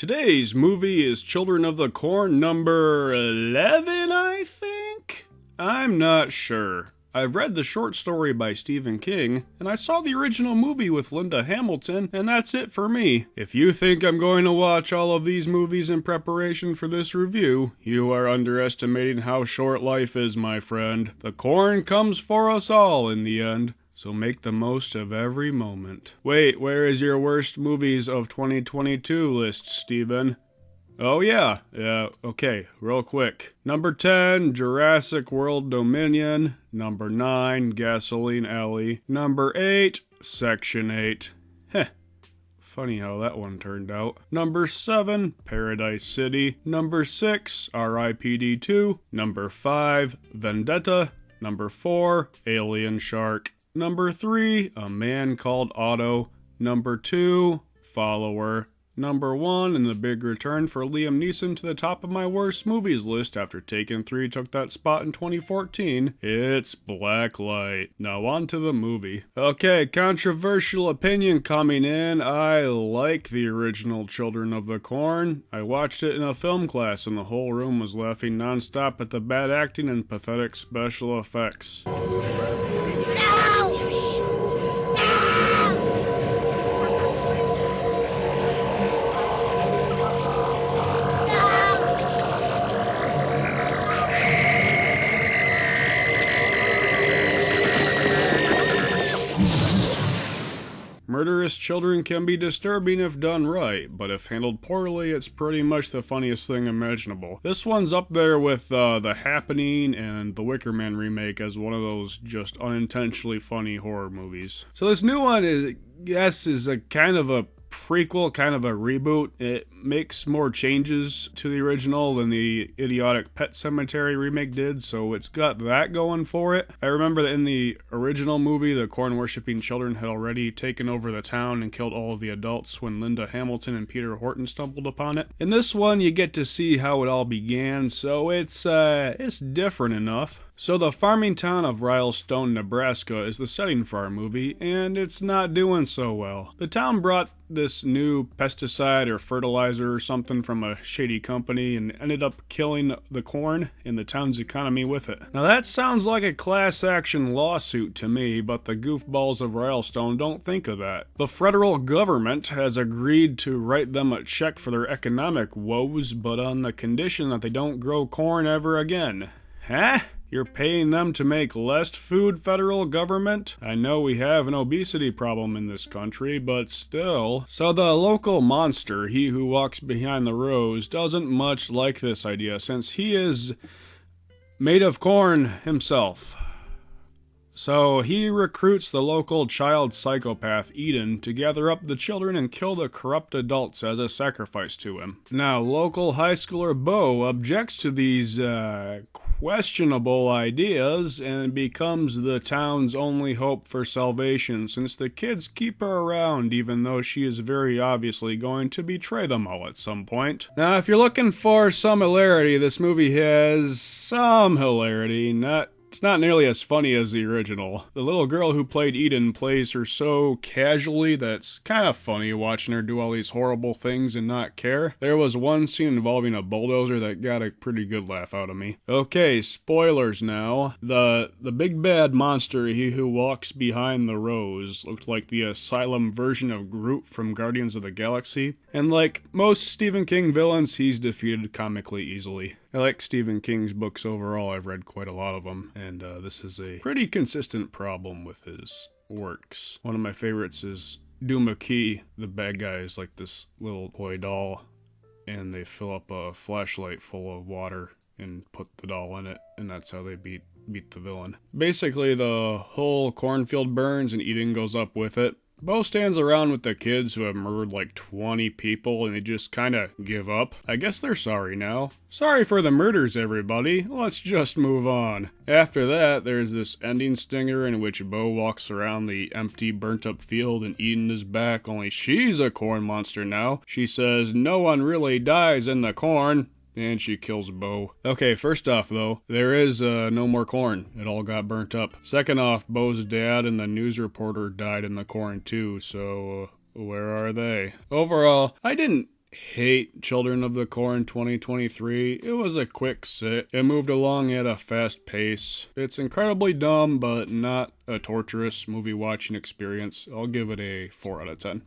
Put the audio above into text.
Today's movie is Children of the Corn number 11, I think? I'm not sure. I've read the short story by Stephen King, and I saw the original movie with Linda Hamilton, and that's it for me. If you think I'm going to watch all of these movies in preparation for this review, you are underestimating how short life is, my friend. The corn comes for us all in the end. So make the most of every moment. Wait, where is your worst movies of 2022 list, Steven? Oh yeah, okay, real quick. Number 10, Jurassic World Dominion. Number 9, Gasoline Alley. Number 8, Section 8. Heh, funny how that one turned out. Number 7, Paradise City. Number 6, R.I.P.D. 2. Number 5, Vendetta. Number 4, Alien Shark. Number 3, A Man Called Otto. Number 2, Follower. Number 1, and the big return for Liam Neeson to the top of my worst movies list after Taken 3 took that spot in 2014. It's Blacklight. Now on to the movie. Okay, controversial opinion coming in. I like the original Children of the Corn. I watched it in a film class and the whole room was laughing nonstop at the bad acting and pathetic special effects. Murderous children can be disturbing if done right, but if handled poorly, it's pretty much the funniest thing imaginable. This one's up there with The Happening and the Wicker Man remake as one of those just unintentionally funny horror movies. So this new one is a kind of a prequel, kind of a reboot. It makes more changes to the original than the idiotic Pet Sematary remake did, so it's got that going for it. I remember that in the original movie, the corn-worshipping children had already taken over the town and killed all of the adults when Linda Hamilton and Peter Horton stumbled upon it. In this one, you get to see how it all began, so it's different enough. So the farming town of Rylestone, Nebraska is the setting for our movie, and it's not doing so well. The town brought this new pesticide or fertilizer or something from a shady company and ended up killing the corn and the town's economy with it. Now that sounds like a class action lawsuit to me, but the goofballs of Rylestone don't think of that. The federal government has agreed to write them a check for their economic woes, but on the condition that they don't grow corn ever again. Huh? You're paying them to make less food, federal government? I know we have an obesity problem in this country, but still. So the local monster, he who walks behind the rows, doesn't much like this idea since he is made of corn himself. So he recruits the local child psychopath Eden to gather up the children and kill the corrupt adults as a sacrifice to him. Now, local high schooler Bo objects to these questionable ideas and becomes the town's only hope for salvation since the kids keep her around even though she is very obviously going to betray them all at some point. Now, if you're looking for some hilarity, this movie has some hilarity, It's not nearly as funny as the original. The little girl who played Eden plays her so casually that it's kind of funny watching her do all these horrible things and not care. There was one scene involving a bulldozer that got a pretty good laugh out of me. Okay, spoilers now. The big bad monster, he who walks behind the rows, looked like the asylum version of Groot from Guardians of the Galaxy. And like most Stephen King villains, he's defeated comically easily. I like Stephen King's books overall. I've read quite a lot of them, and this is a pretty consistent problem with his works. One of my favorites is Duma Key. The bad guy is like this little toy doll, and they fill up a flashlight full of water and put the doll in it, and that's how they beat the villain. Basically, the whole cornfield burns and Eden goes up with it. Bo stands around with the kids who have murdered like 20 people and they just kinda give up. I guess they're sorry now. Sorry for the murders, everybody. Let's just move on. After that, there's this ending stinger in which Bo walks around the empty, burnt-up field and Eden is back, only she's a corn monster now. She says, "No one really dies in the corn." And she kills Bo. Okay, first off though, there is no more corn. It all got burnt up. Second off, Bo's dad and the news reporter died in the corn too, so where are they? Overall, I didn't hate Children of the Corn 2023. It was a quick sit. It moved along at a fast pace. It's incredibly dumb, but not a torturous movie watching experience. I'll give it a 4 out of 10.